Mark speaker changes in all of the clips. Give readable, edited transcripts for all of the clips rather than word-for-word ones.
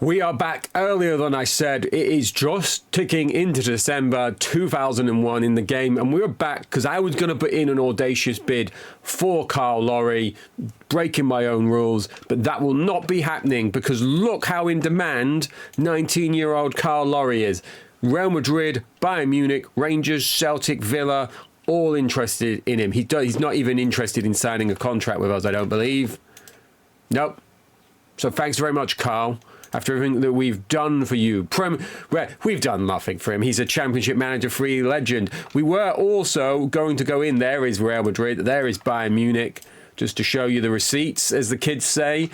Speaker 1: We are back earlier than I said. It is just ticking into December 2001 in the game, and we're back because I was going to put in an audacious bid for Carl Laurie, breaking my own rules, but that will not be happening because look how in demand 19-year-old Carl Laurie is. Real Madrid, Bayern Munich, Rangers, Celtic, Villa, all interested in him. He's not even interested in signing a contract with us, I don't believe. Nope. So thanks very much, Carl. After everything that we've done for you. We've done nothing for him. He's a Championship Manager free legend. We were also going to go in. There is Real Madrid. There is Bayern Munich. Just to show you the receipts, as the kids say.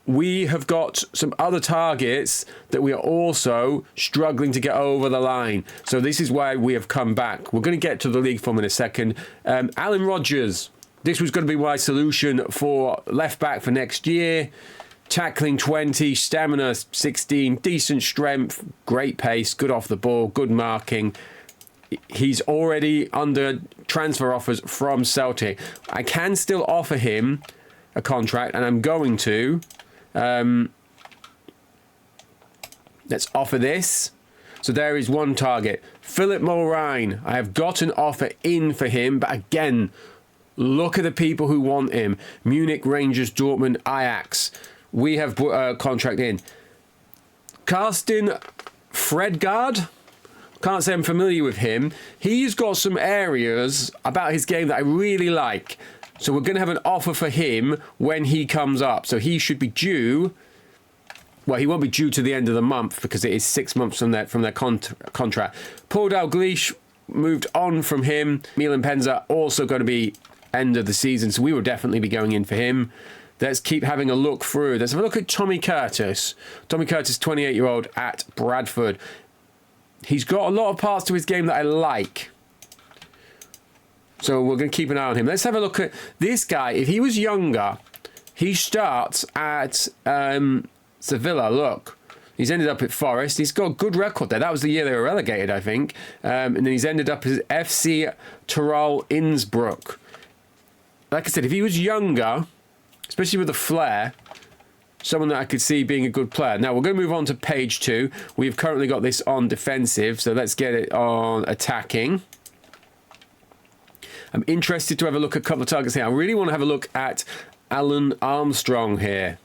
Speaker 1: We have got some other targets that we are also struggling to get over the line. So this is why we have come back. We're going to get to the league form in a second. Alan Rodgers. This was going to be my solution for left back for next year. Tackling 20, stamina 16, decent strength, great pace, good off the ball, good marking. He's already under transfer offers from Celtic. I can still offer him a contract, and I'm going to. Let's offer this. So there is one target. Phillip Mulryne. I have got an offer in for him, but again, look at the people who want him. Munich, Rangers, Dortmund, Ajax. We have put a contract in. Carsten Fredgaard. Can't say I'm familiar with him. He's got some areas about his game that I really like. So we're going to have an offer for him when he comes up. So he should be due. Well, he won't be due to the end of the month because it is 6 months from their contract. Paul Dalglish moved on from him. Milan Penza also going to be end of the season. So we will definitely be going in for him. Let's keep having a look through. Let's have a look at Tommy Curtis. Tommy Curtis, 28-year-old at Bradford. He's got a lot of parts to his game that I like. So we're going to keep an eye on him. Let's have a look at this guy. If he was younger, he starts at Sevilla. Look, he's ended up at Forest. He's got a good record there. That was the year they were relegated, I think. And then he's ended up as FC Tirol Innsbruck. Like I said, if he was younger, especially with a flair, someone that I could see being a good player. Now, we're going to move on to page 2. We've currently got this on defensive, so let's get it on attacking. I'm interested to have a look at a couple of targets here. I really want to have a look at Alan Armstrong here.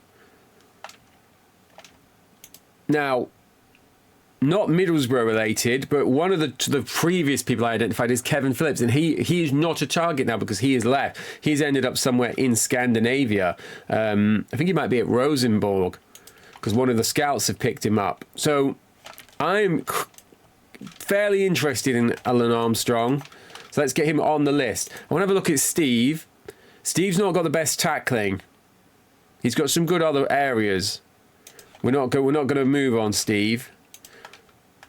Speaker 1: Now, not Middlesbrough related, but one of the previous people I identified is Kevin Phillips, and he is not a target now because he is left. He's ended up somewhere in Scandinavia. I think he might be at Rosenborg because one of the scouts have picked him up. So I'm fairly interested in Alan Armstrong. So let's get him on the list. I want to have a look at Steve. Steve's not got the best tackling. He's got some good other areas. We're not going to move on Steve.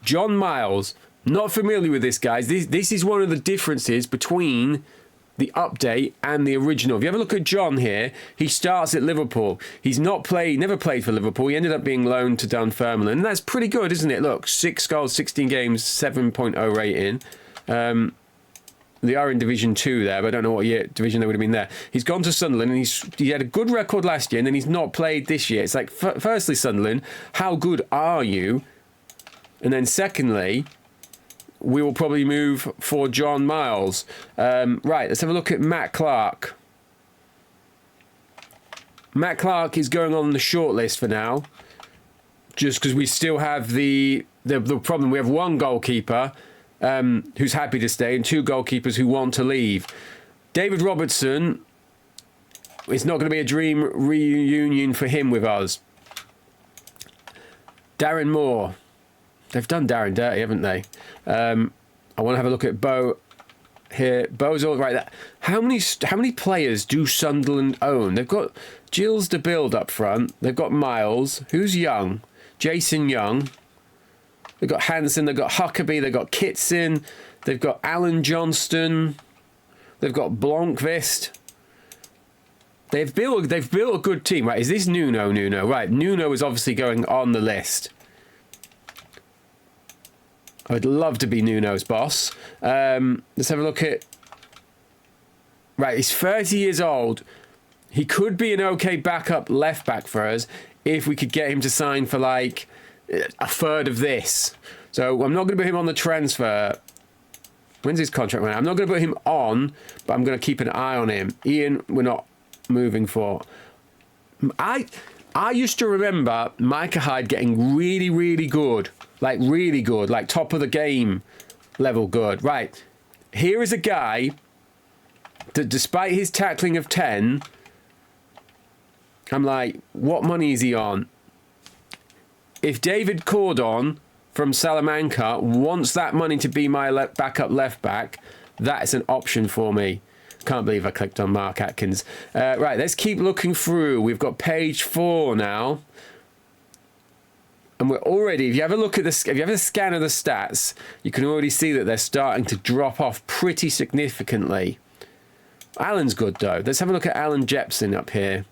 Speaker 1: John Miles, not familiar with this, guys. This is one of the differences between the update and the original. If you have a look at John here, he starts at Liverpool. He's never played for Liverpool. He ended up being loaned to Dunfermline. And that's pretty good, isn't it? Look, 6 goals, 16 games, 7.0 rating. They are in Division 2 there, but I don't know what division they would have been there. He's gone to Sunderland, and he had a good record last year, and then he's not played this year. It's like, firstly, Sunderland, how good are you? And then secondly, we will probably move for John Miles. Right, let's have a look at Matt Clark. Matt Clark is going on the shortlist for now, just because we still have the problem. We have one goalkeeper who's happy to stay and 2 goalkeepers who want to leave. David Robertson, it's not going to be a dream reunion for him with us. Darren Moore. They've done Darren dirty, haven't they? I want to have a look at Bo here. Bo's all right. How many players do Sunderland own? They've got Gilles de Bilde up front. They've got Miles. Who's young? Jason Young. They've got Hansen. They've got Huckabee. They've got Kitson. They've got Alan Johnston. They've got Blomqvist. They've built a good team, right? Is this Nuno? Right. Nuno is obviously going on the list. I would love to be Nuno's boss. Let's have a look at... Right, he's 30 years old. He could be an okay backup left back for us if we could get him to sign for like a third of this. So I'm not going to put him on the transfer. When's his contract run? I'm not going to put him on, but I'm going to keep an eye on him. Ian, we're not moving for. I used to remember Micah Hyde getting really, really good. Like really good. Like top of the game level good. Right. Here is a guy that despite his tackling of 10, I'm like, what money is he on? If David Cordon from Salamanca wants that money to be my backup left back, that's an option for me. Can't believe I clicked on Mark Atkins. Right, let's keep looking through. We've got page 4 now. And we're already, if you have a look at this, if you have a scan of the stats, you can already see that they're starting to drop off pretty significantly. Alan's good though. Let's have a look at Alan Jepson up here.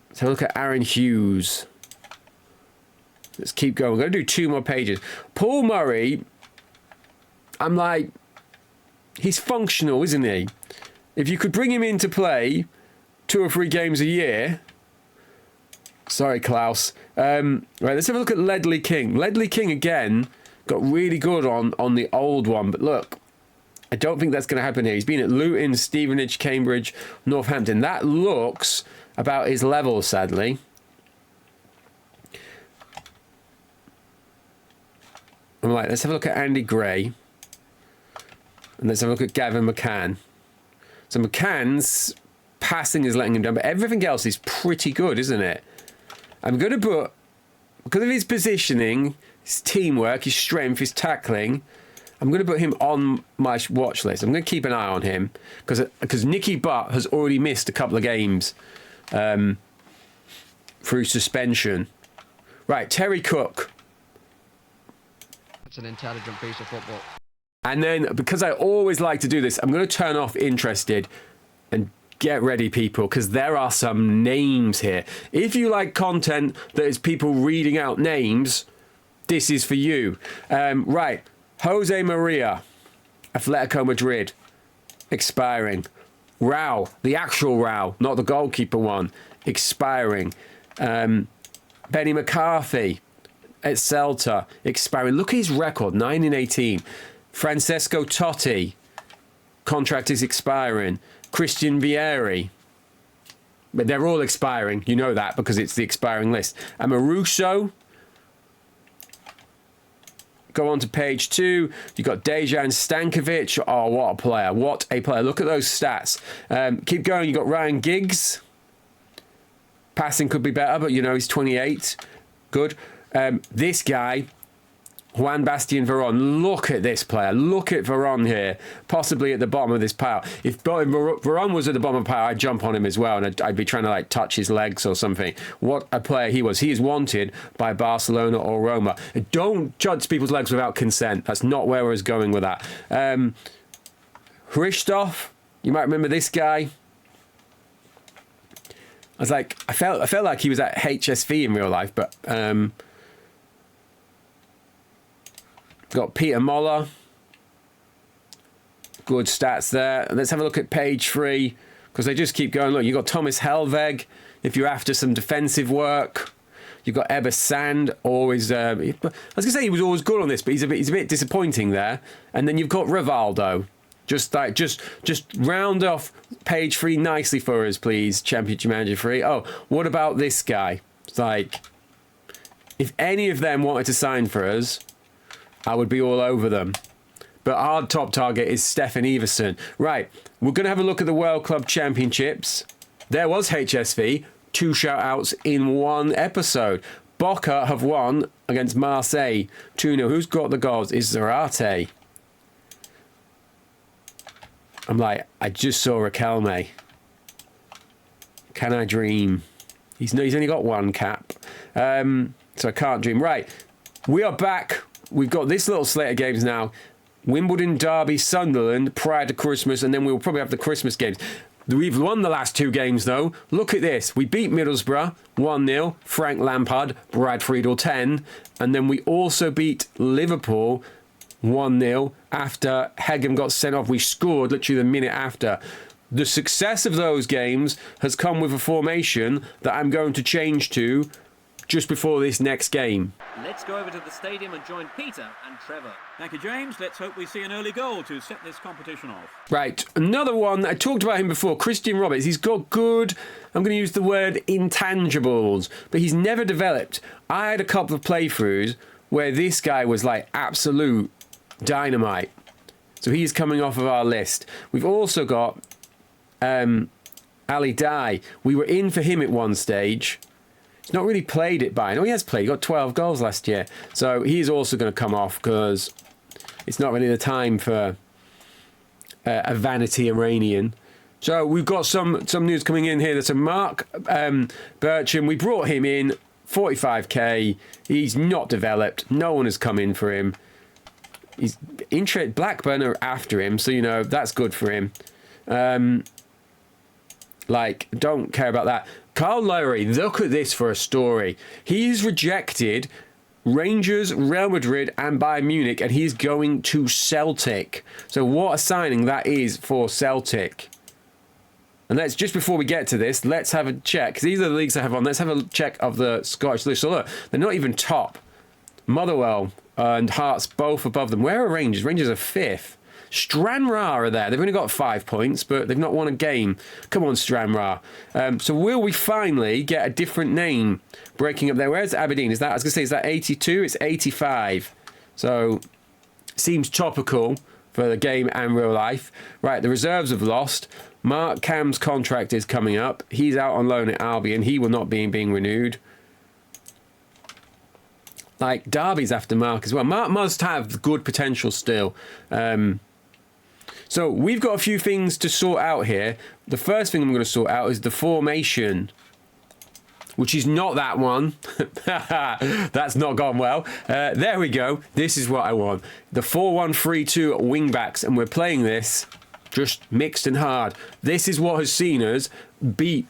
Speaker 1: Let's have a look at Aaron Hughes. Let's keep going. We're going to do 2 more pages. Paul Murray, I'm like, he's functional, isn't he? If you could bring him into play 2 or 3 games a year. Sorry, Klaus. Right, let's have a look at Ledley King. Ledley King, again, got really good on the old one. But look, I don't think that's going to happen here. He's been at Luton, Stevenage, Cambridge, Northampton. That looks about his level, sadly. I'm like, let's have a look at Andy Gray. And let's have a look at Gavin McCann. So McCann's passing is letting him down, but everything else is pretty good, isn't it? I'm going to put, because of his positioning, his teamwork, his strength, his tackling, I'm going to put him on my watch list. I'm going to keep an eye on him because Nicky Butt has already missed a couple of games through suspension. Right, Terry Cook.
Speaker 2: It's an intelligent piece of football.
Speaker 1: And then, because I always like to do this, I'm going to turn off interested and get ready, people, because there are some names here. If you like content that is people reading out names, this is for you. Right, Jose Maria, Atletico Madrid, expiring. Raul, the actual Raul, not the goalkeeper one, expiring. Benny McCarthy at Celta, expiring. Look at his record, 9 in 18. Francesco Totti, contract is expiring. Christian Vieri, but they're all expiring. You know that because it's the expiring list. Amoruso. Go on to page 2. You've got Dejan Stankovic. Oh, what a player. What a player. Look at those stats. Keep going. You've got Ryan Giggs. Passing could be better, but, you know, he's 28. Good. This guy, Juan Bastian Veron. Look at this player. Look at Veron here. Possibly at the bottom of this pile. If Veron was at the bottom of the pile, I'd jump on him as well, and I'd be trying to like touch his legs or something. What a player he was. He is wanted by Barcelona or Roma. Don't judge people's legs without consent. That's not where I was going with that. Hristov, you might remember this guy. I was like, I felt like he was at HSV in real life, but got Peter Moller. Good stats there. Let's have a look at page 3 because they just keep going. Look, you've got Thomas Helveg if you're after some defensive work. You've got Ebba Sand, always. I was going to say he was always good on this, but he's a bit disappointing there. And then you've got Rivaldo. Just round off page 3 nicely for us, please. Championship Manager 3. Oh, what about this guy? It's like, if any of them wanted to sign for us, I would be all over them. But our top target is Stefan Everson. Right, we're going to have a look at the World Club Championships. There was HSV, 2 shout-outs in 1 episode. Boca have won against Marseille, 2-0. Who's got the goals? Is Zarate. I'm like, I just saw Raquelme. Can I dream? He's only got 1 cap. So I can't dream. Right, we are back. We've got this little slate of games now. Wimbledon, Derby, Sunderland prior to Christmas, and then we'll probably have the Christmas games. We've won the last 2 games, though. Look at this. We beat Middlesbrough 1-0. Frank Lampard, Brad Friedel 10. And then we also beat Liverpool 1-0 after Hegem got sent off. We scored literally the minute after. the success of those games has come with a formation that I'm going to change to just before this next game.
Speaker 2: Let's go over to the stadium and join Peter and Trevor. Thank you, James. Let's hope we see an early goal to set this competition off.
Speaker 1: Right, another one. I talked about him before, Christian Roberts. He's got good, I'm going to use the word intangibles, but he's never developed. I had a couple of playthroughs where this guy was like absolute dynamite. So he's coming off of our list. We've also got Ali Dai. We were in for him at one stage. He's not really played it by. No, he has played. He got 12 goals last year. So he's also going to come off because it's not really the time for a vanity Iranian. So we've got some news coming in here. There's a Mark Bircham. We brought him in, 45k. He's not developed. No one has come in for him. He's Blackburn are after him, so you know that's good for him. Don't care about that. Carl Laurie, look at this for a story. He's rejected Rangers, Real Madrid and Bayern Munich, and he's going to Celtic. So what a signing that is for Celtic. And let's, just before we get to this, let's have a check, because these are the leagues I have on. Let's have a check of the Scottish list. So look, they're not even top. Motherwell and Hearts both above them. Where are Rangers? Rangers are 5th. Stranraer are there. They've only got 5 points, but they've not won a game. Come on, Stranraer. So will we finally get a different name breaking up there? Where's Aberdeen? Is that, I was going to say, is that 82? It's 85. So seems topical for the game and real life. Right, the reserves have lost. Mark Cam's contract is coming up. He's out on loan at Albion. He will not be being renewed. Like, Derby's after Mark as well. Mark must have good potential still. So we've got a few things to sort out here. The first thing I'm going to sort out is the formation, which is not that one. That's not gone well. There we go. This is what I want. The 4-1-3-2 wing backs, and we're playing this just mixed and hard. This is what has seen us beat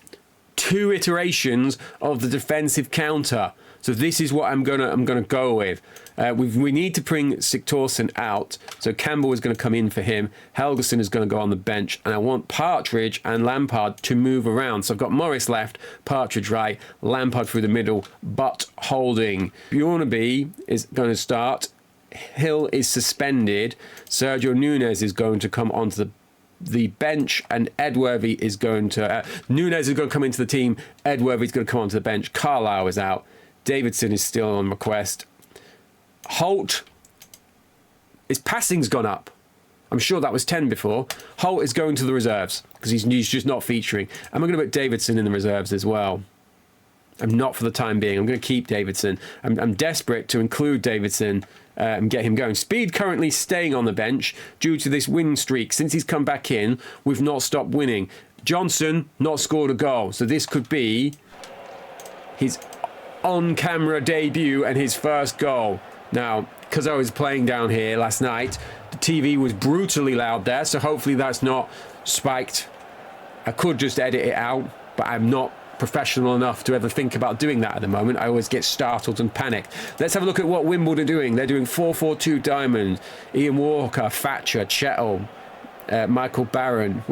Speaker 1: 2 iterations of the defensive counter. So this is what I'm gonna go with. We need to bring Sigthorsson out. So Campbell is going to come in for him. Helgeson is going to go on the bench. And I want Partridge and Lampard to move around. So I've got Morris left, Partridge right, Lampard through the middle, but holding. Bjornaby is going to start. Hill is suspended. Sergio Nunes is going to come onto the bench, and Edworthy is going to... Nunes is going to come into the team. Edworthy is going to come onto the bench. Carlisle is out. Davidson is still on request. Holt, his passing's gone up. I'm sure that was 10 before. Holt is going to the reserves because he's just not featuring. And I'm going to put Davidson in the reserves as well. I'm not for the time being. I'm going to keep Davidson. I'm desperate to include Davidson and get him going. Speed currently staying on the bench due to this win streak. Since he's come back in, we've not stopped winning. Johnson, not scored a goal. So this could be his on-camera debut and his first goal. Now, because I was playing down here last night, the TV was brutally loud there, so hopefully that's not spiked. I could just edit it out, but I'm not professional enough to ever think about doing that at the moment. I always get startled and panicked. Let's have a look at what Wimbledon are doing. They're doing 4-4-2 diamond. Ian Walker, Thatcher, Chettle, Michael Barron,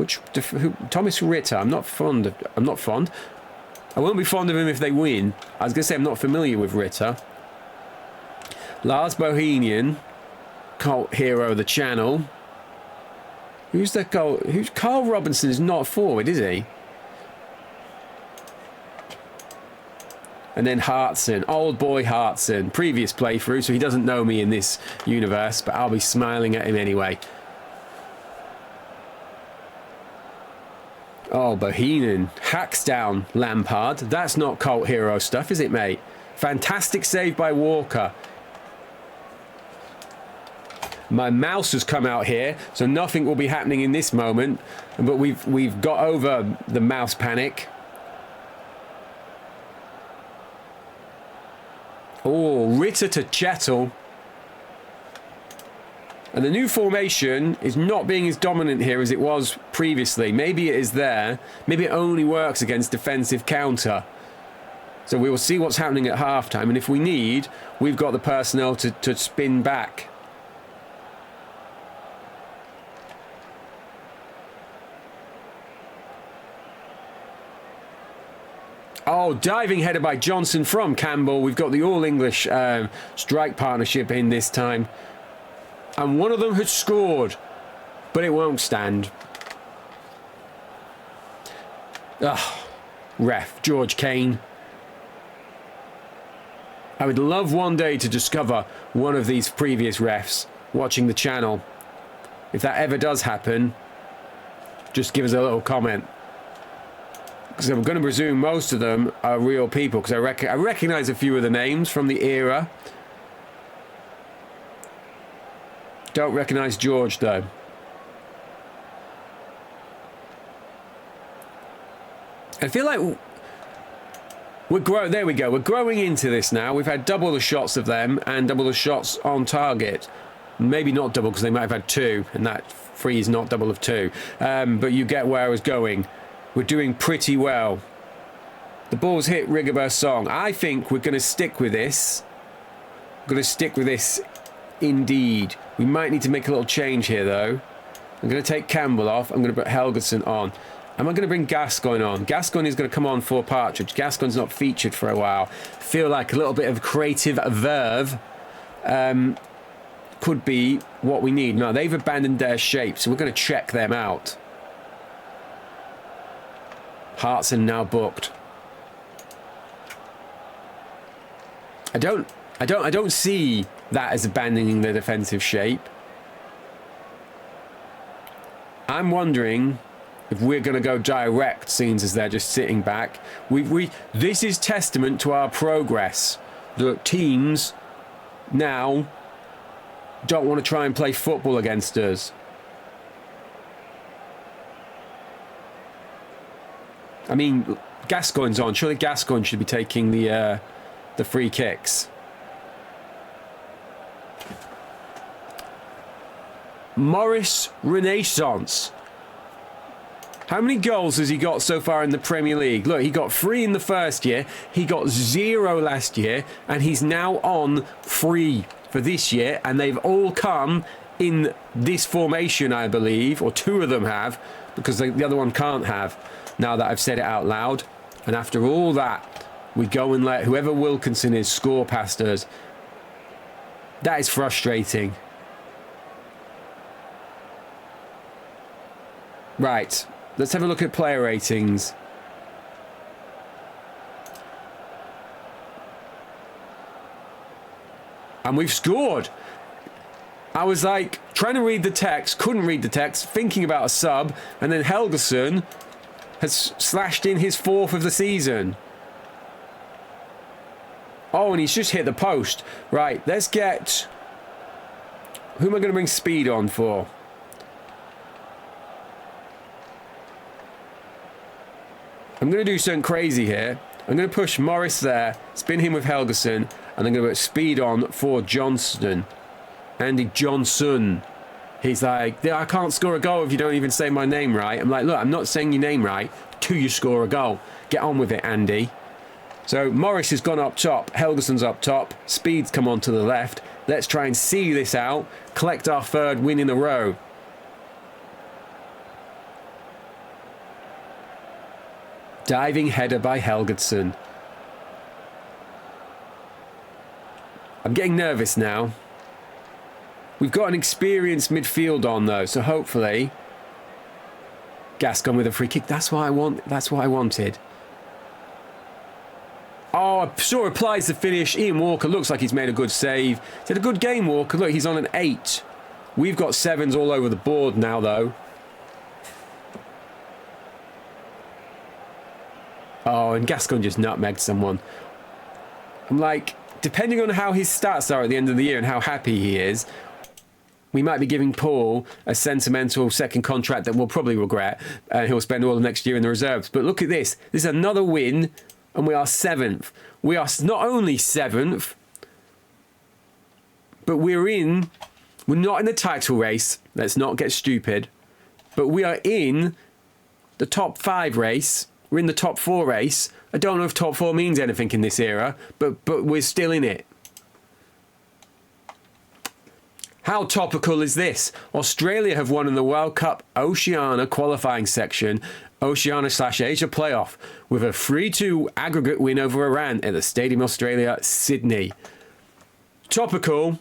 Speaker 1: Thomas Ritter. I'm not fond. I won't be fond of him if they win. I was going to say I'm not familiar with Ritter. Lars Bohemian, cult hero of the channel. Who's that goal? Carl Robinson is not forward, is he? And then Hartson, old boy Hartson, previous playthrough, so he doesn't know me in this universe, but I'll be smiling at him anyway. Oh, Bohemian hacks down Lampard. That's not cult hero stuff, is it, mate? Fantastic save by Walker. My mouse has come out here, so nothing will be happening in this moment. But we've got over the mouse panic. Oh, Ritter to Chettle. And the new formation is not being as dominant here as it was previously. Maybe it is there. Maybe it only works against defensive counter. So we will see what's happening at halftime. And if we need, we've got the personnel to spin back. Oh, diving header by Johnson from Campbell. We've got the all-English strike partnership in this time. And one of them has scored, but it won't stand. Ugh. Ref, George Kane. I would love one day to discover one of these previous refs watching the channel. If that ever does happen, just give us a little comment. Because I'm going to presume most of them are real people, because I recognize a few of the names from the era. Don't recognize George, though. I feel like there we go. We're growing into this now. We've had double the shots of them and double the shots on target. Maybe not double, because they might have had 2, and that 3 is not double of 2. But you get where I was going. We're doing pretty well. The ball's hit Rigobert's song. I think we're going to stick with this. We're going to stick with this indeed. We might need to make a little change here, though. I'm going to take Campbell off. I'm going to put Helgeson on. Am I going to bring Gascoigne on? Gascoigne is going to come on for Partridge. Gascoigne's not featured for a while. Feel like a little bit of creative verve could be what we need. No, they've abandoned their shape, so we're going to check them out. Hartson now booked. I don't see that as abandoning the defensive shape. I'm wondering if we're going to go direct, scenes as they're just sitting back. This is testament to our progress. The teams now don't want to try and play football against us. I mean, Gascoigne's on. Surely Gascoigne should be taking the free kicks. Morris Renaissance. How many goals has he got so far in the Premier League? Look, he got 3 in the first year. He got 0 last year. And he's now on 3 for this year. And they've all come in this formation, I believe. Or 2 of them have. Because the other one can't have. Now that I've said it out loud. And after all that, we go and let whoever Wilkinson is score past us. That is frustrating. Right. Let's have a look at player ratings. And we've scored. I was like trying to read the text, couldn't read the text, thinking about a sub, and then Helgeson has slashed in his 4th of the season. Oh, and he's just hit the post. Right, let's get... Who am I going to bring speed on for? I'm going to do something crazy here. I'm going to push Morris there, spin him with Helgeson, and I'm going to put speed on for Johnston. Andy Johnson. He's like, I can't score a goal if you don't even say my name right. I'm like, look, I'm not saying your name right till you score a goal. Get on with it, Andy. So Morris has gone up top. Helgeson's up top. Speed's come on to the left. Let's try and see this out. Collect our 3rd win in a row. Diving header by Helgeson. I'm getting nervous now. We've got an experienced midfield on though, so hopefully Gascoigne with a free kick. That's what I want. That's what I wanted. Oh, I saw applies the finish. Ian Walker looks like he's made a good save. He's had a good game, Walker. Look, he's on an 8. We've got 7s all over the board now, though. Oh, and Gascoigne just nutmegged someone. I'm like, depending on how his stats are at the end of the year and how happy he is, we might be giving Paul a sentimental second contract that we'll probably regret, and he'll spend all of next year in the reserves. But look at this. This is another win, and we are 7th. We are not only 7th, but we're not in the title race. Let's not get stupid. But we are in the top 5 race. We're in the top 4 race. I don't know if top 4 means anything in this era, but we're still in it. How topical is this? Australia have won in the World Cup Oceania qualifying section. Oceania/Asia playoff with a 3-2 aggregate win over Iran at the Stadium Australia, Sydney. Topical,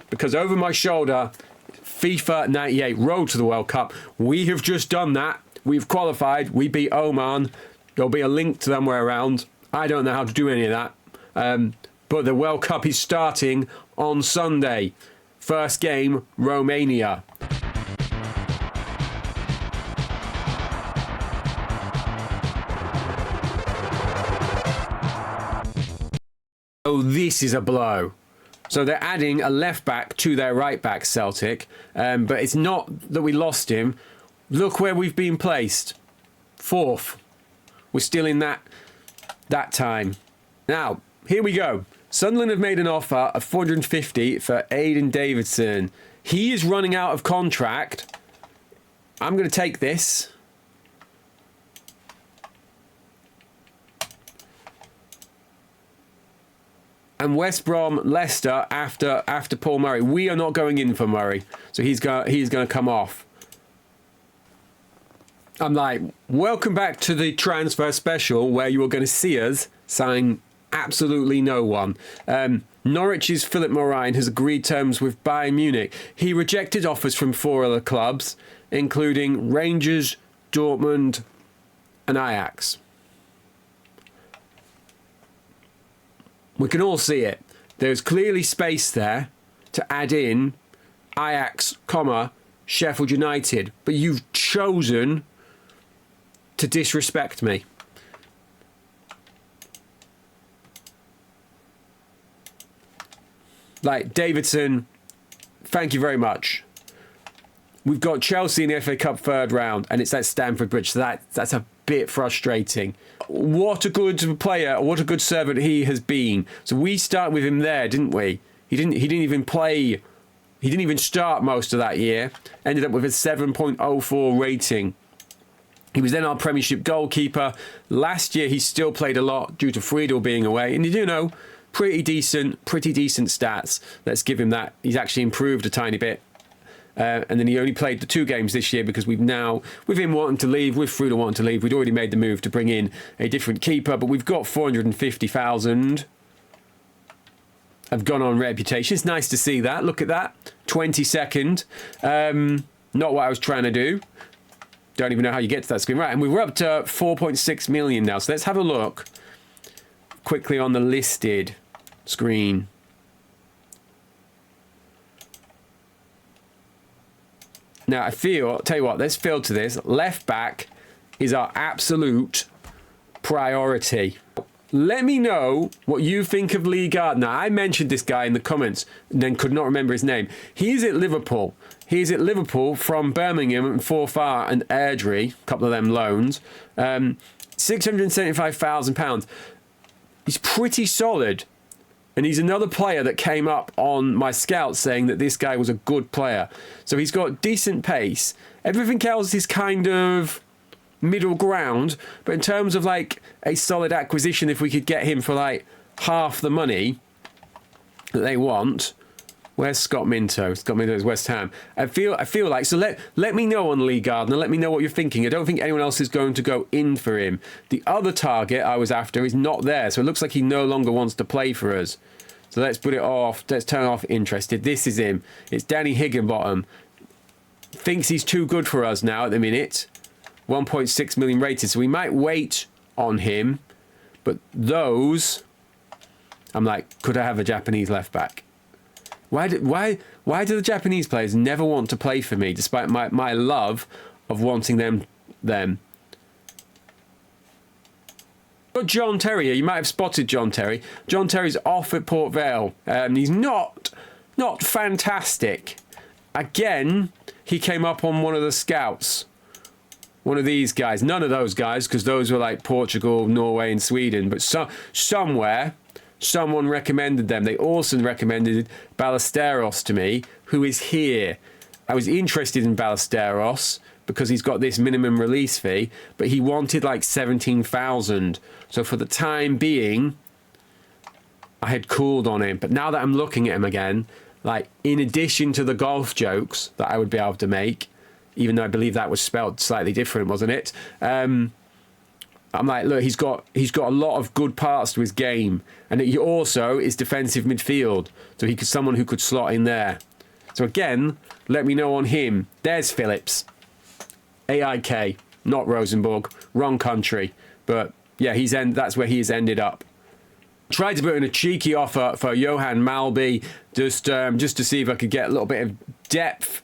Speaker 1: because over my shoulder, FIFA 98 road to the World Cup. We have just done that. We've qualified. We beat Oman. There'll be a link to them way around. I don't know how to do any of that. But the World Cup is starting on Sunday. First game, Romania. Oh, this is a blow. So they're adding a left back to their right back, Celtic. But it's not that we lost him. Look where we've been placed. 4th. We're still in that time. Now, here we go. Sunderland have made an offer of 450 for Aidan Davidson. He is running out of contract. I'm going to take this. And West Brom, Leicester after Paul Murray. We are not going in for Murray, so he's going to come off. I'm like, welcome back to the transfer special where you are going to see us sign absolutely no one. Norwich's Phillip Mulryne has agreed terms with Bayern Munich. He rejected offers from 4 other clubs, including Rangers, Dortmund, and Ajax. We can all see it. There's clearly space there to add in Ajax, Sheffield United. But you've chosen to disrespect me. Like, Davidson, thank you very much. We've got Chelsea in the FA Cup 3rd round, and it's at Stamford Bridge, so that's a bit frustrating. What a good player, what a good servant he has been. So we start with him there, didn't we? He didn't even play, he didn't even start most of that year. Ended up with a 7.04 rating. He was then our Premiership goalkeeper. Last year he still played a lot due to Friedel being away. And you know, pretty decent stats. Let's give him that. He's actually improved a tiny bit. And then he only played the 2 games this year because we've now, with him wanting to leave, with Friedel wanting to leave, we'd already made the move to bring in a different keeper. But we've got 450,000. I've gone on reputation. It's nice to see that. Look at that. 22nd. Not what I was trying to do. Don't even know how you get to that screen. Right, and we're up to 4.6 million now. So let's have a look quickly on the listed screen. Now, I'll tell you what, let's filter this. Left back is our absolute priority. Let me know what you think of Lee Gardner. I mentioned this guy in the comments and then could not remember his name. He's at Liverpool. He's at Liverpool from Birmingham and Forfar and Airdrie, a couple of them loans. £675,000. He's pretty solid. And he's another player that came up on my scouts saying that this guy was a good player. So he's got decent pace. Everything else is kind of middle ground. But in terms of like a solid acquisition, if we could get him for like half the money that they want. Where's Scott Minto? Scott Minto is West Ham. I feel like, so let me know on Lee Gardner. Let me know what you're thinking. I don't think anyone else is going to go in for him. The other target I was after is not there. So it looks like he no longer wants to play for us. So let's put it off. Let's turn off interested. This is him. It's Danny Higginbottom. Thinks he's too good for us now at the minute. 1.6 million rated. So we might wait on him. But those, I'm like, could I have a Japanese left back? Why do the Japanese players never want to play for me, despite my love of wanting them? Got John Terry here. You might have spotted John Terry. John Terry's off at Port Vale. He's not fantastic. Again, he came up on one of the scouts. One of these guys. None of those guys, because those were like Portugal, Norway, and Sweden. But somewhere, someone recommended them. They also recommended Ballesteros to me, who is here. I was interested in Ballesteros because he's got this minimum release fee, but he wanted like 17,000. So for the time being, I had cooled on him. But now that I'm looking at him again, like in addition to the golf jokes that I would be able to make, even though I believe that was spelled slightly different, wasn't it? I'm like, look, he's got a lot of good parts to his game, and he also is defensive midfield, so he could someone who could slot in there. So again, let me know on him. There's Phillips, AIK, not Rosenborg, wrong country, but yeah, that's where he's ended up. Tried to put in a cheeky offer for Johan Malby, just to see if I could get a little bit of depth,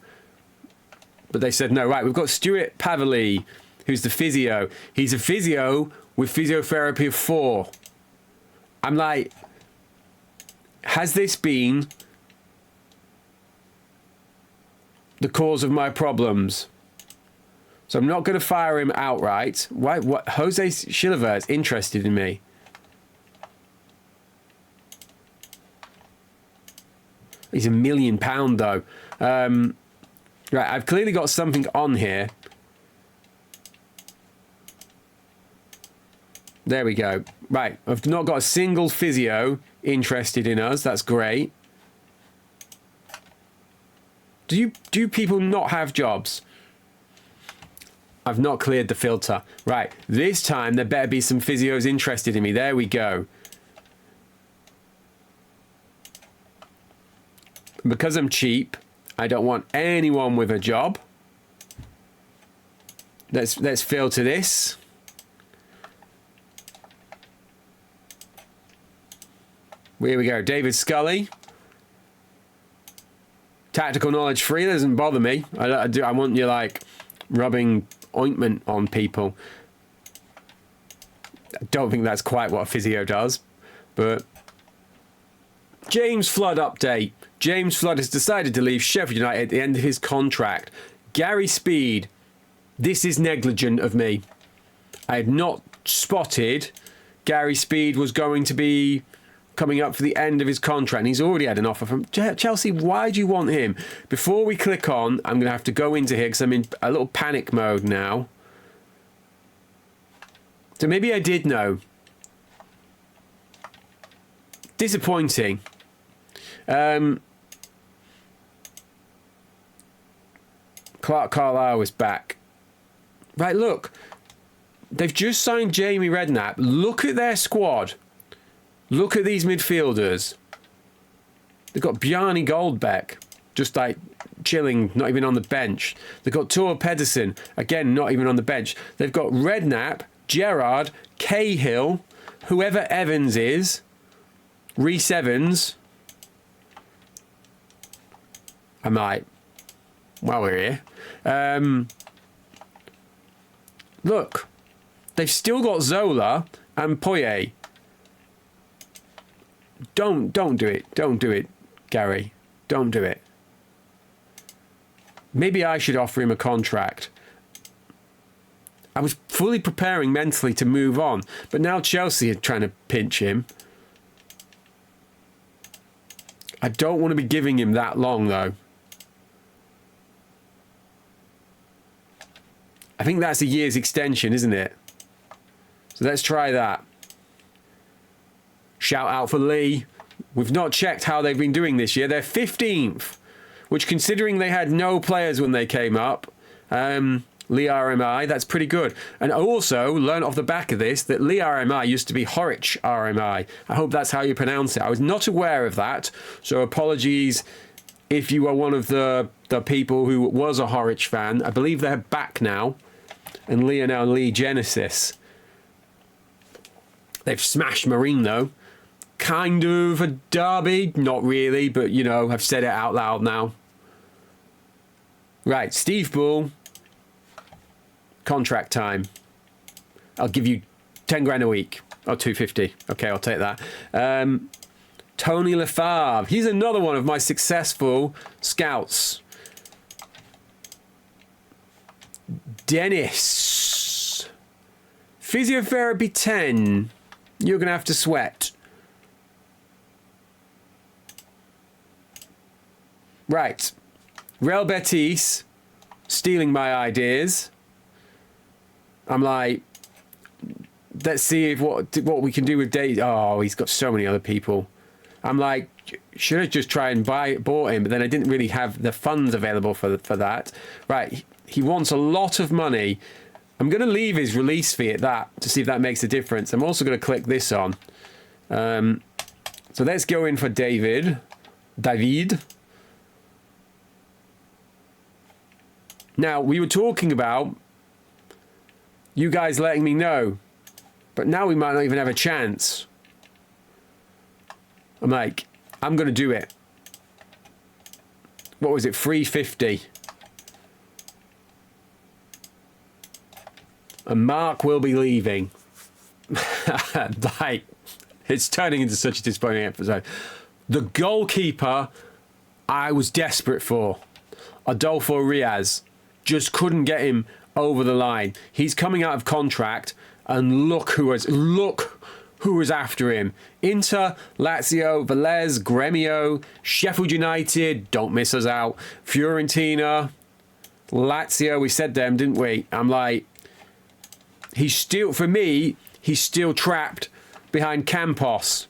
Speaker 1: but they said no. Right, we've got Stuart Paverley, who's the physio. He's a physio with physiotherapy of 4. I'm like, has this been the cause of my problems? So I'm not going to fire him outright. Why? What? Jose Chilavert is interested in me. He's £1 million though. Right, I've clearly got something on here. There we go. Right, I've not got a single physio interested in us. That's great. Do people not have jobs? I've not cleared the filter. Right, this time there better be some physios interested in me. There we go. Because I'm cheap, I don't want anyone with a job. Let's filter this. Here we go. David Scully. Tactical knowledge free. That doesn't bother me. I want you like rubbing ointment on people. I don't think that's quite what a physio does, but James Flood update. James Flood has decided to leave Sheffield United at the end of his contract. Gary Speed. This is negligent of me. I had not spotted Gary Speed was going to be coming up for the end of his contract, and he's already had an offer from Chelsea. Why do you want him? Before we click on, I'm going to have to go into here because I'm in a little panic mode now. So maybe I did know. Disappointing. Clark Carlisle is back. Right, look. They've just signed Jamie Redknapp. Look at their squad. Look at these midfielders. They've got Bjarni Goldbeck, just like chilling, not even on the bench. They've got Tor Pedersen, again, not even on the bench. They've got Redknapp, Gerrard, Cahill, whoever Evans is, Reece Evans. I might, while we're here. Look, they've still got Zola and Poyet. Don't do it. Don't do it, Gary. Don't do it. Maybe I should offer him a contract. I was fully preparing mentally to move on, but now Chelsea are trying to pinch him. I don't want to be giving him that long, though. I think that's a year's extension, isn't it? So let's try that. Shout out for Lee. We've not checked how they've been doing this year. They're 15th, which, considering they had no players when they came up, Lee RMI, that's pretty good. And I also learned off the back of this that Lee RMI used to be Horwich RMI. I hope that's how you pronounce it. I was not aware of that, so apologies if you are one of the people who was a Horwich fan. I believe they're back now, and Lee are now Lee Genesis. They've smashed Marine, though. Kind of a derby, not really, but, you know, I've said it out loud now. Right, Steve Bull. Contract time. I'll give you 10 grand a week. Or 250. Okay, I'll take that. Tony Lefebvre. He's another one of my successful scouts. Dennis. Physiotherapy 10. You're going to have to sweat. Right. Real Betis. Stealing my ideas. I'm like, let's see if what we can do with Dave. Oh, he's got so many other people. I'm like, should I just try and bought him? But then I didn't really have the funds available for that. Right. He wants a lot of money. I'm going to leave his release fee at that to see if that makes a difference. I'm also going to click this on. So let's go in for David. Now, we were talking about you guys letting me know, but now we might not even have a chance. I'm like, I'm going to do it. What was it? 350. And Mark will be leaving. Like, it's turning into such a disappointing episode. The goalkeeper I was desperate for, Adolfo Riaz, just couldn't get him over the line. He's coming out of contract, and look who is after him. Inter, Lazio, Velez, Gremio, Sheffield United, don't miss us out, Fiorentina, Lazio, we said them, didn't we? I'm like, he's still, for me, he's still trapped behind Campos.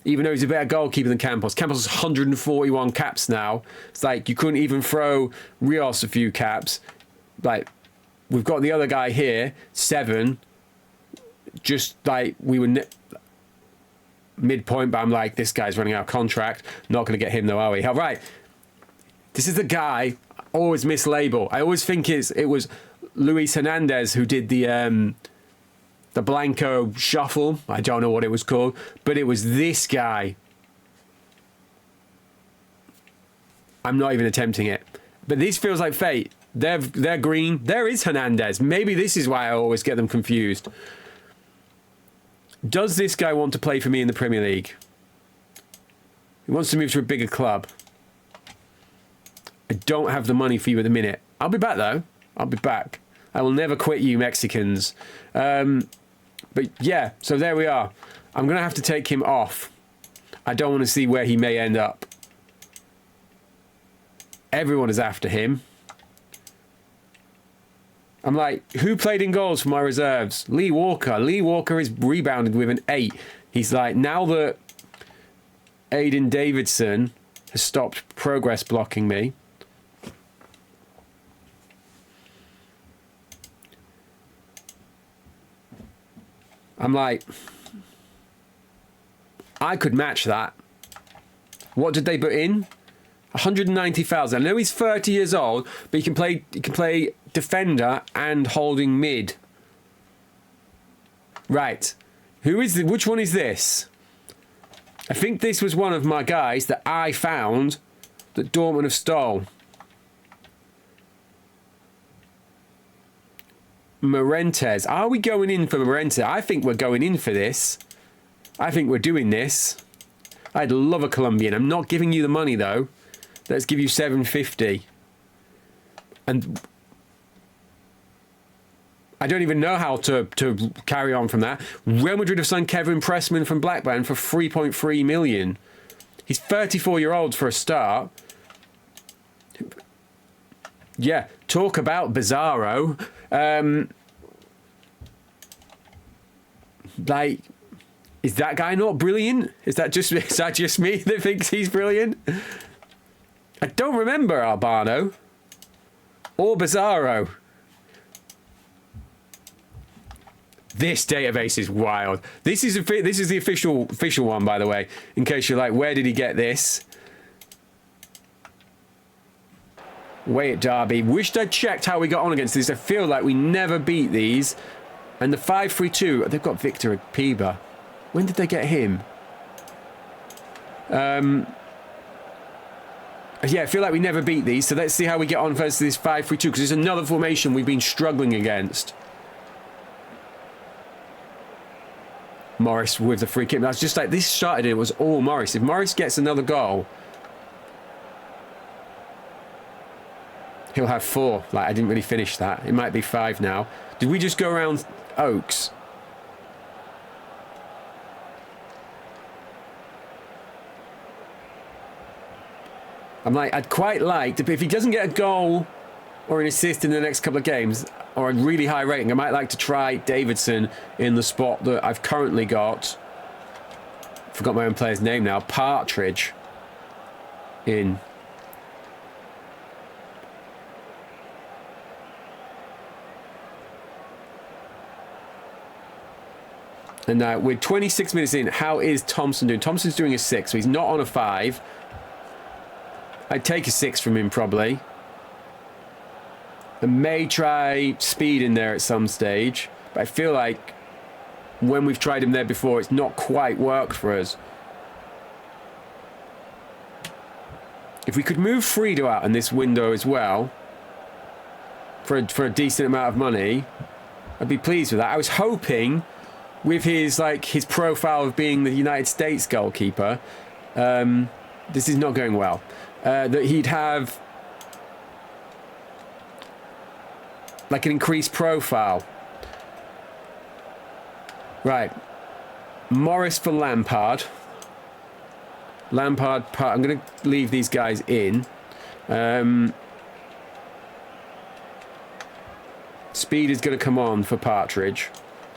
Speaker 1: Even though he's a better goalkeeper than Campos. Campos has 141 caps now. It's like you couldn't even throw Rios a few caps. Like, we've got the other guy here, 7. Just like we were midpoint, but I'm like, this guy's running out of contract. Not going to get him though, are we? All right. This is the guy I always mislabel. I always think it was Luis Hernandez who did the Blanco shuffle. I don't know what it was called, but it was this guy. I'm not even attempting it. But this feels like fate. They're green. There is Hernandez. Maybe this is why I always get them confused. Does this guy want to play for me in the Premier League? He wants to move to a bigger club. I don't have the money for you at the minute. I'll be back, though. I'll be back. I will never quit you, Mexicans. But yeah, so there we are. I'm going to have to take him off. I don't want to see where he may end up. Everyone is after him. I'm like, who played in goals for my reserves? Lee Walker. Lee Walker is rebounded with an 8. He's like, now that Aiden Davidson has stopped progress blocking me. I'm like, I could match that. What did they put in? 190,000. I know he's 30 years old, but he can play defender and holding mid. Right. Which one is this? I think this was one of my guys that I found that Dortmund have stole. Morentes. Are we going in for Morentes? I think we're going in for this. I think we're doing this. I'd love a Colombian. I'm not giving you the money, though. Let's give you 750. And I don't even know how to carry on from that. Real Madrid have signed Kevin Pressman from Blackburn for 3.3 million. He's 34-year-old for a start. Yeah, talk about bizarro. Like, is that guy not brilliant? Is that just me that thinks he's brilliant? I don't remember Albano or Bizarro. This database is wild. This is the official one, by the way. In case you're like, where did he get this? Way at Derby. Wished I'd checked how we got on against this. I feel like we never beat these. And the 5-3-2, they've got Victor Piba. When did they get him? Yeah, I feel like we never beat these, so let's see how we get on versus this 5-3-2, because it's another formation we've been struggling against. Morris with the free kick. That's just like, this started, it was all Morris. If Morris gets another goal, he'll have 4. Like, I didn't really finish that. It might be 5 now. Did we just go around Oaks? I'm like, I'd quite like to, if he doesn't get a goal or an assist in the next couple of games, or a really high rating, I might like to try Davidson in the spot that I've currently got. Forgot my own player's name now. Partridge in. And we're 26 minutes in. How is Thompson doing? Thompson's doing a 6, so he's not on a 5. I'd take a 6 from him, probably. I may try speed in there at some stage, but I feel like when we've tried him there before, it's not quite worked for us. If we could move Friedo out in this window as well, for a decent amount of money, I'd be pleased with that. I was hoping, with his profile of being the United States goalkeeper, this is not going well, that he'd have like an increased profile. Right, Morris for Lampard. Lampard, I'm going to leave these guys in. Speed is going to come on for Partridge.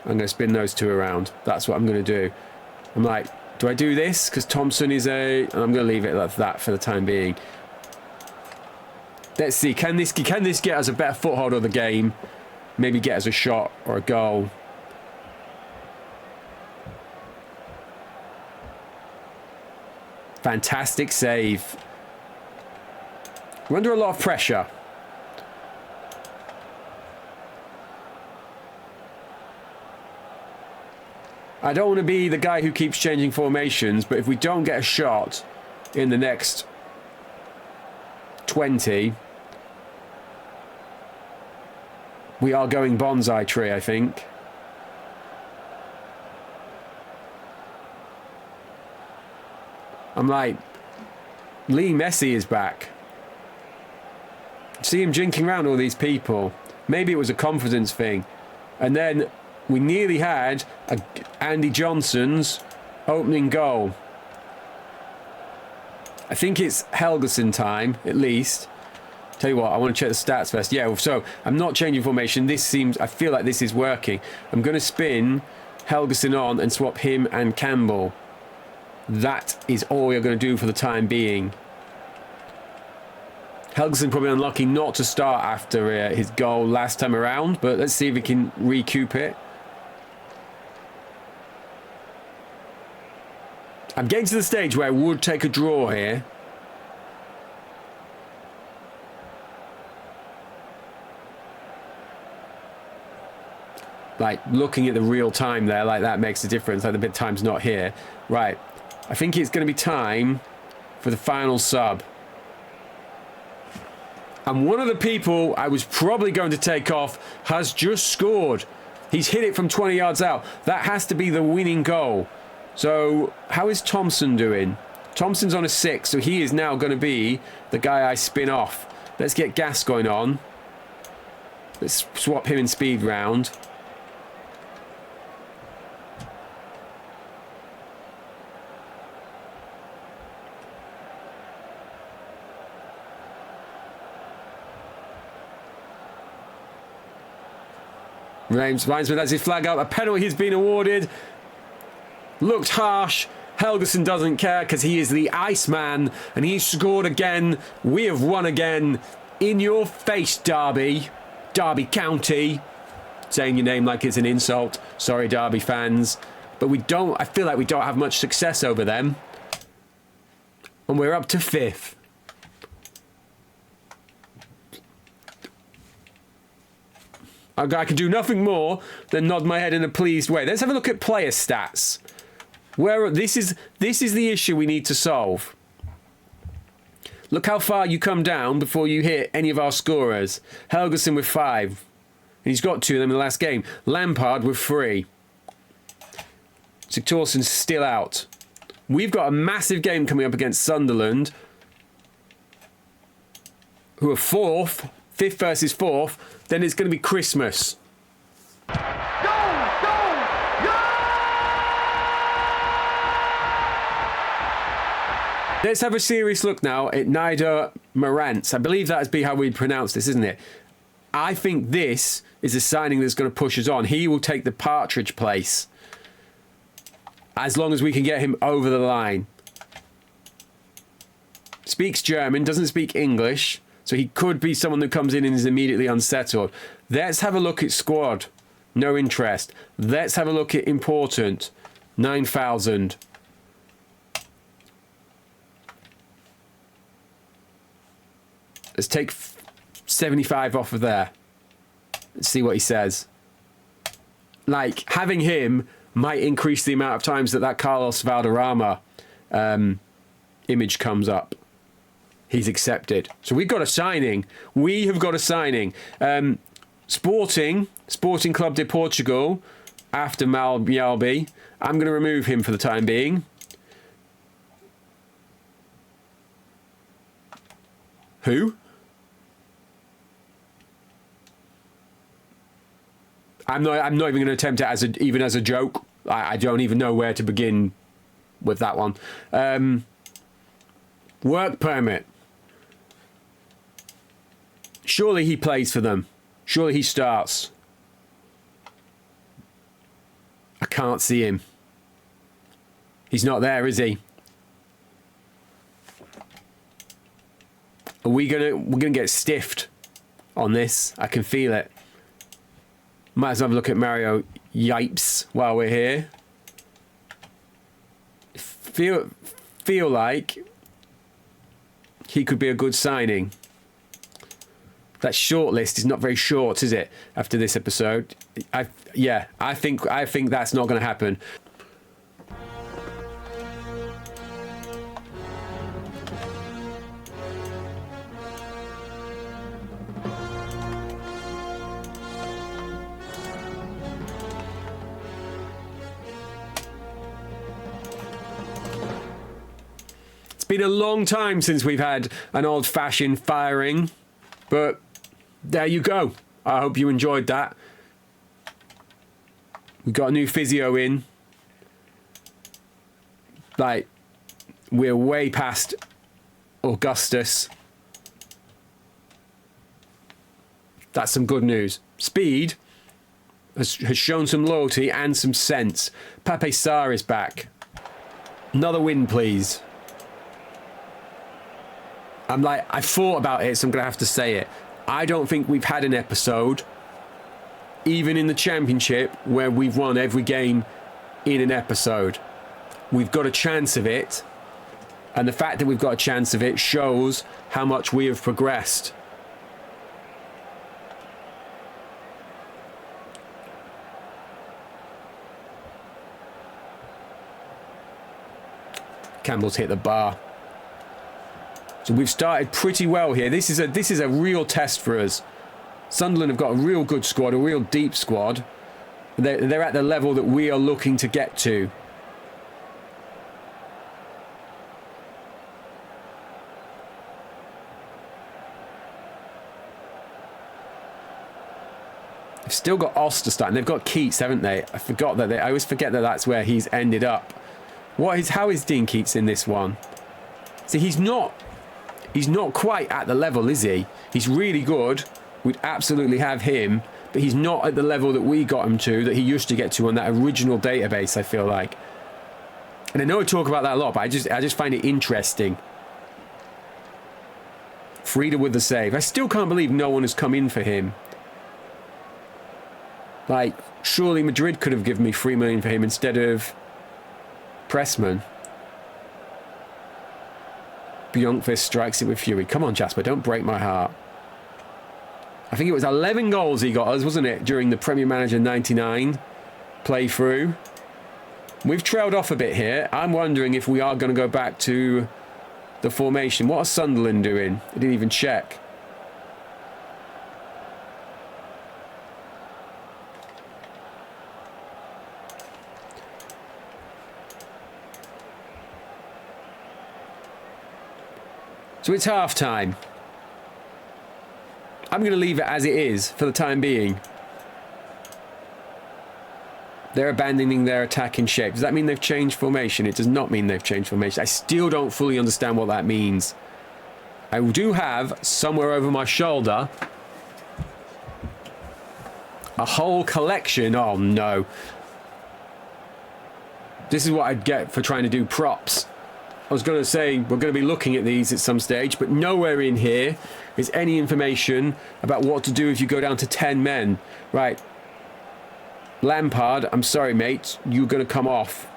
Speaker 1: I'm going to spin those two around. That's what I'm going to do. I'm like, do I do this? Because Thompson is I'm going to leave it like that for the time being. Let's see. Can this get us a better foothold of the game? Maybe get us a shot or a goal. Fantastic save. We're under a lot of pressure. I don't want to be the guy who keeps changing formations, but if we don't get a shot in the next 20, we are going bonsai tree, I think. I'm like, Lee Messi is back. See him jinking around all these people. Maybe it was a confidence thing. And then we nearly had Andy Johnson's opening goal. I think it's Helgeson time, at least. Tell you what, I want to check the stats first. Yeah, so I'm not changing formation. I feel like this is working. I'm going to spin Helgeson on and swap him and Campbell. That is all you're going to do for the time being. Helgeson probably unlucky not to start after his goal last time around, but let's see if he can recoup it. I'm getting to the stage where I would take a draw here. Like, looking at the real time there, like, that makes a difference. Like, the bit time's not here. Right. I think it's going to be time for the final sub. And one of the people I was probably going to take off has just scored. He's hit it from 20 yards out. That has to be the winning goal. So, how is Thompson doing? Thompson's on a 6, so he is now going to be the guy I spin off. Let's get Gascoigne on. Let's swap him in speed round. Linesman has his flag up. A penalty has been awarded. Looked harsh. Helgeson doesn't care because he is the Iceman and he scored again. We have won again. In your face, Derby. Derby County. Saying your name like it's an insult. Sorry, Derby fans. But I feel like we don't have much success over them. And we're up to 5th. I can do nothing more than nod my head in a pleased way. Let's have a look at player stats. This is the issue we need to solve. Look how far you come down before you hit any of our scorers. Helgeson with 5. And he's got 2 of them in the last game. Lampard with 3. Sigthorsson's still out. We've got a massive game coming up against Sunderland, who are 4th. 5th versus 4th, then it's going to be Christmas. Go! Let's have a serious look now at Nida Marantz. I believe that is how we pronounce this, isn't it? I think this is a signing that's going to push us on. He will take the Partridge place, as long as we can get him over the line. Speaks German, doesn't speak English. So he could be someone that comes in and is immediately unsettled. Let's have a look at squad. No interest. Let's have a look at important. 9,000. Let's take 75 off of there. Let's see what he says. Like, having him might increase the amount of times that Carlos Valderrama image comes up. He's accepted. So we've got a signing. We have got a signing. Sporting Club de Portugal, after Malbi. I'm going to remove him for the time being. Who? I'm not even going to attempt it even as a joke. I don't even know where to begin with that one. Work permit. Surely he plays for them. Surely he starts. I can't see him. He's not there, is he? We're gonna get stiffed on this. I can feel it. Might as well have a look at Mario Yipes while we're here. Feel like he could be a good signing. That short list is not very short, is it? After this episode, I think that's not going to happen. It's been a long time since we've had an old-fashioned firing, but there you go. I hope you enjoyed that. We got a new physio in. Like, we're way past Augustus. That's some good news. Speed has shown some loyalty and some sense. Pape Sarr is back. Another win, please. I thought about it, so I'm going to have to say it. I don't think we've had an episode, even in the Championship, where we've won every game in an episode. We've got a chance of it, and the fact that we've got a chance of it shows how much we have progressed. Campbell's hit the bar. So we've started pretty well here. This is a real test for us. Sunderland have got a real good squad, a real deep squad. They're at the level that we are looking to get to. They've still got Osterstein. They've got Keats, haven't they? I always forget that that's where he's ended up. How is Dean Keats in this one? See, he's not quite at the level, is he? He's really good. We'd absolutely have him, but he's not at the level that we got him to, that he used to get to on that original database, I feel like. And I know I talk about that a lot, but I just find it interesting. Frida with the save. I still can't believe no one has come in for him. Like, surely Madrid could have given me 3 million for him instead of Pressman. Bjorkvist strikes it with fury. Come on, Jasper, don't break my heart. I think it was 11 goals he got us, wasn't it, during the Premier Manager 99 playthrough. We've trailed off a bit here. I'm wondering if we are going to go back to the formation. What are Sunderland doing? They didn't even check. So it's half time. I'm going to leave it as it is for the time being. They're abandoning their attacking shape. Does that mean they've changed formation? It does not mean they've changed formation. I still don't fully understand what that means. I do have, somewhere over my shoulder, a whole collection. Oh no. This is what I'd get for trying to do props. I was going to say we're going to be looking at these at some stage, but nowhere in here is any information about what to do if you go down to 10 men. Right. Lampard, I'm sorry, mate. You're going to come off.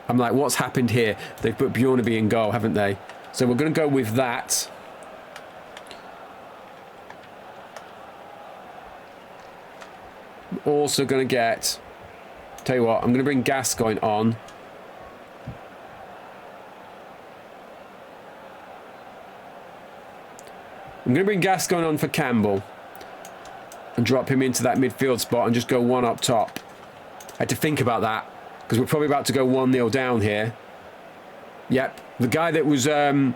Speaker 1: I'm like, what's happened here? They've put Bjornaby in goal, haven't they? So we're going to go with that. Also going to get... Tell you what, I'm going to bring Gascoigne on. I'm going to bring Gascoigne on for Campbell. And drop him into that midfield spot and just go one up top. I had to think about that. Because we're probably about to go 1-0 down here. Yep. The guy that was on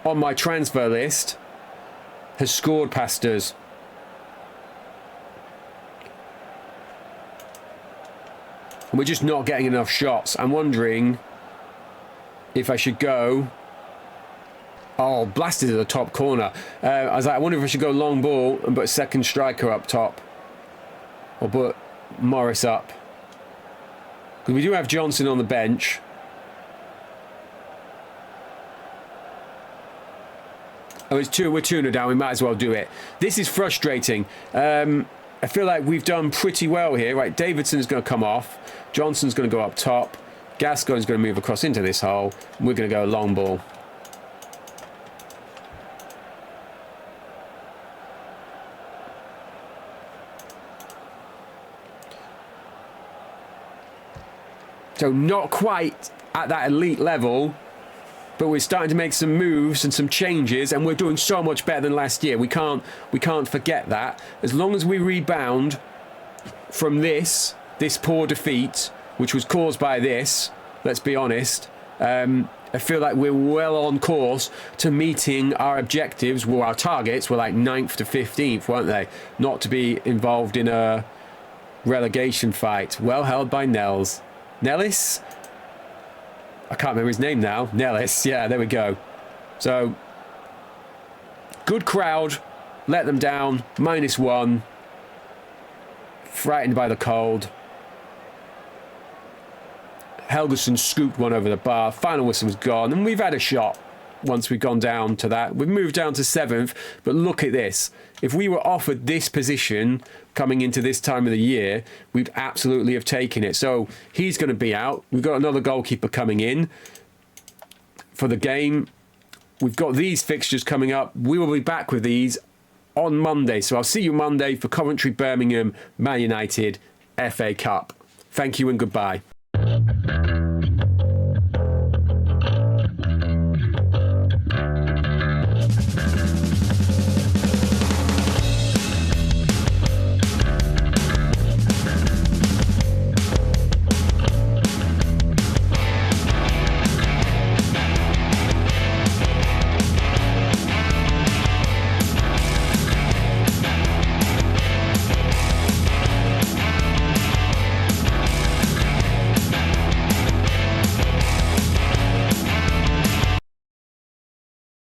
Speaker 1: my transfer list has scored past us. And we're just not getting enough shots. I'm wondering if I should go... Oh, blasted at the top corner. I was like, I wonder if I should go long ball and put a second striker up top. Or put Morris up. Because we do have Johnson on the bench. Oh, we're 2-0 down. We might as well do it. This is frustrating. I feel like we've done pretty well here. Right, Davidson's going to come off. Johnson's going to go up top. Gascoigne's going to move across into this hole. We're going to go long ball. So not quite at that elite level, but we're starting to make some moves and some changes, and we're doing so much better than last year. We can't forget that. As long as we rebound from this poor defeat, which was caused by this, let's be honest, I feel like we're well on course to meeting our objectives. Well, our targets were like 9th to 15th, weren't they? Not to be involved in a relegation fight. Well held by Nels. Nellis? I can't remember his name now. Nellis, yeah, there we go. So, good crowd. Let them down. -1. Frightened by the cold. Helgeson scooped one over the bar. Final whistle was gone. And we've had a shot once we've gone down to that. We've moved down to 7th. But look at this. If we were offered this position coming into this time of the year, we'd absolutely have taken it. So he's going to be out. We've got another goalkeeper coming in for the game. We've got these fixtures coming up. We will be back with these on Monday. So I'll see you Monday for Coventry, Birmingham, Man United, FA Cup. Thank you and goodbye.